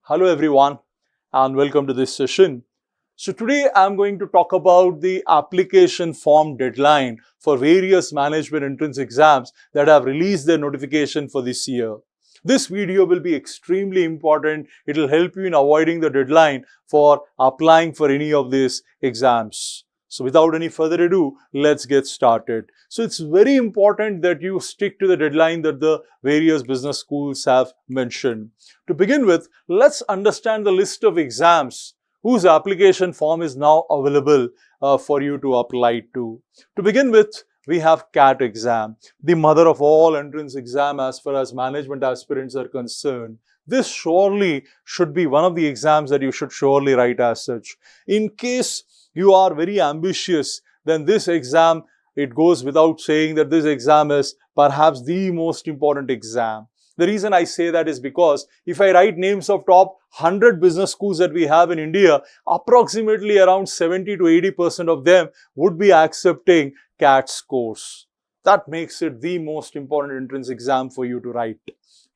Hello everyone and welcome to this session. So today I'm going to talk about the application form deadline for various management entrance exams that have released their notification for this year. This video will be extremely important. It will help you in avoiding the deadline for applying for any of these exams. So without any further ado, let's get started. So it's very important that you stick to the deadline that the various business schools have mentioned. To begin with, let's understand the list of exams whose application form is now available for you to apply to. To begin with, we have CAT exam, the mother of all entrance exam as far as management aspirants are concerned. This surely should be one of the exams that you should surely write as such. In case you are very ambitious, then this exam, it goes without saying that this exam is perhaps the most important exam. The reason I say that is because if I write names of top 100 business schools that we have in India, approximately around 70 to 80% of them would be accepting CAT scores. That makes it the most important entrance exam for you to write.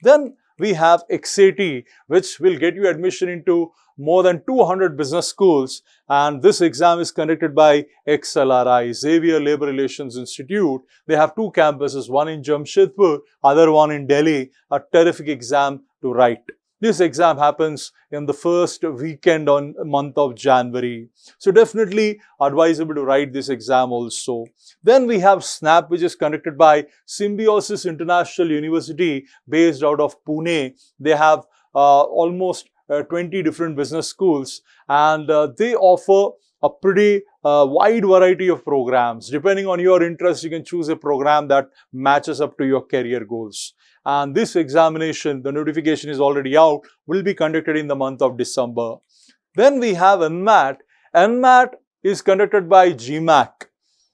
Then we have XAT, which will get you admission into more than 200 business schools, and this exam is conducted by XLRI, Xavier Labour Relations Institute. They have two campuses, one in Jamshedpur, other one in Delhi. A terrific exam to write. This exam happens in the first weekend on the month of January. So definitely advisable to write this exam also. Then we have SNAP, which is conducted by Symbiosis International University based out of Pune. They have almost 20 different business schools, and they offer a pretty wide variety of programs. Depending on your interest, you can choose a program that matches up to your career goals. And this examination, the notification is already out, will be conducted in the month of December. Then we have NMAT. NMAT is conducted by GMAC,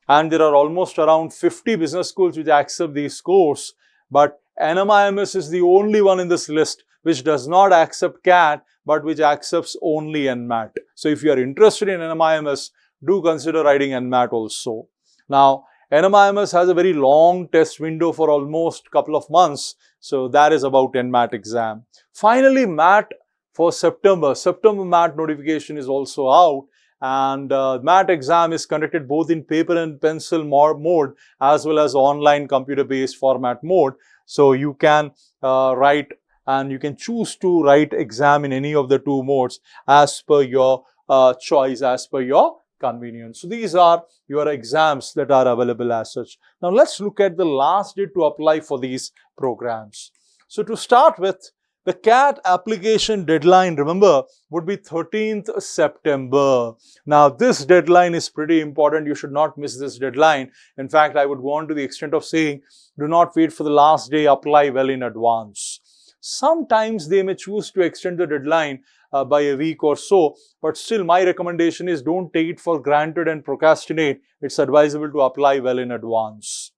and there are almost around 50 business schools which accept these scores, but NMIMS is the only one in this list which does not accept CAT but which accepts only NMAT. So if you are interested in NMIMS, do consider writing NMAT also. Now, NMIMS has a very long test window for almost a couple of months. So that is about NMAT exam. Finally, MAT for September. September MAT notification is also out, and MAT exam is conducted both in paper and pencil mode as well as online computer-based format mode. So you can write and you can choose to write exam in any of the two modes as per your choice, as per your convenience. So these are your exams that are available as such. Now let's look at the last date to apply for these programs. So to start with, the CAT application deadline, remember, would be 13th September. Now this deadline is pretty important. You should not miss this deadline. In fact, I would go on to the extent of saying, do not wait for the last day, apply well in advance. Sometimes they may choose to extend the deadline by a week or so, but still my recommendation is don't take it for granted and procrastinate. It's advisable to apply well in advance.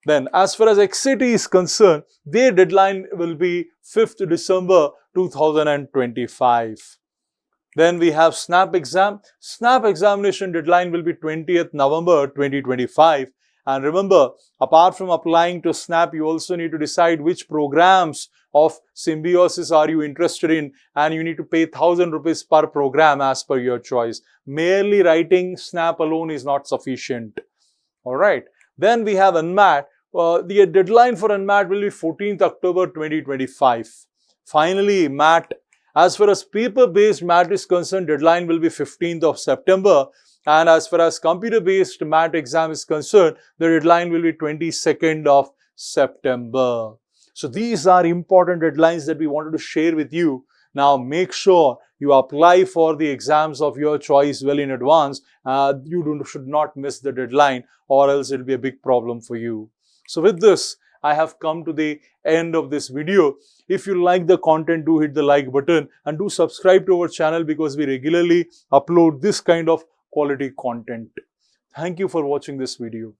Then as far as XAT is concerned, their deadline will be 5th December 2025. Then we have SNAP exam. SNAP examination deadline will be 20th November 2025. And remember, apart from applying to SNAP, you also need to decide which programs of Symbiosis are you interested in, and you need to pay 1,000 rupees per program as per your choice. Merely writing SNAP alone is not sufficient. Alright. Then we have NMAT. The deadline for NMAT will be 14th October 2025. Finally, MAT. As far as paper-based MAT is concerned, deadline will be 15th of September. And as far as computer-based MAT exam is concerned, the deadline will be 22nd of September. So these are important deadlines that we wanted to share with you. Now make sure you apply for the exams of your choice well in advance. Should not miss the deadline, or else it will be a big problem for you. So with this, I have come to the end of this video. If you like the content, do hit the like button and do subscribe to our channel, because we regularly upload this kind of quality content. Thank you for watching this video.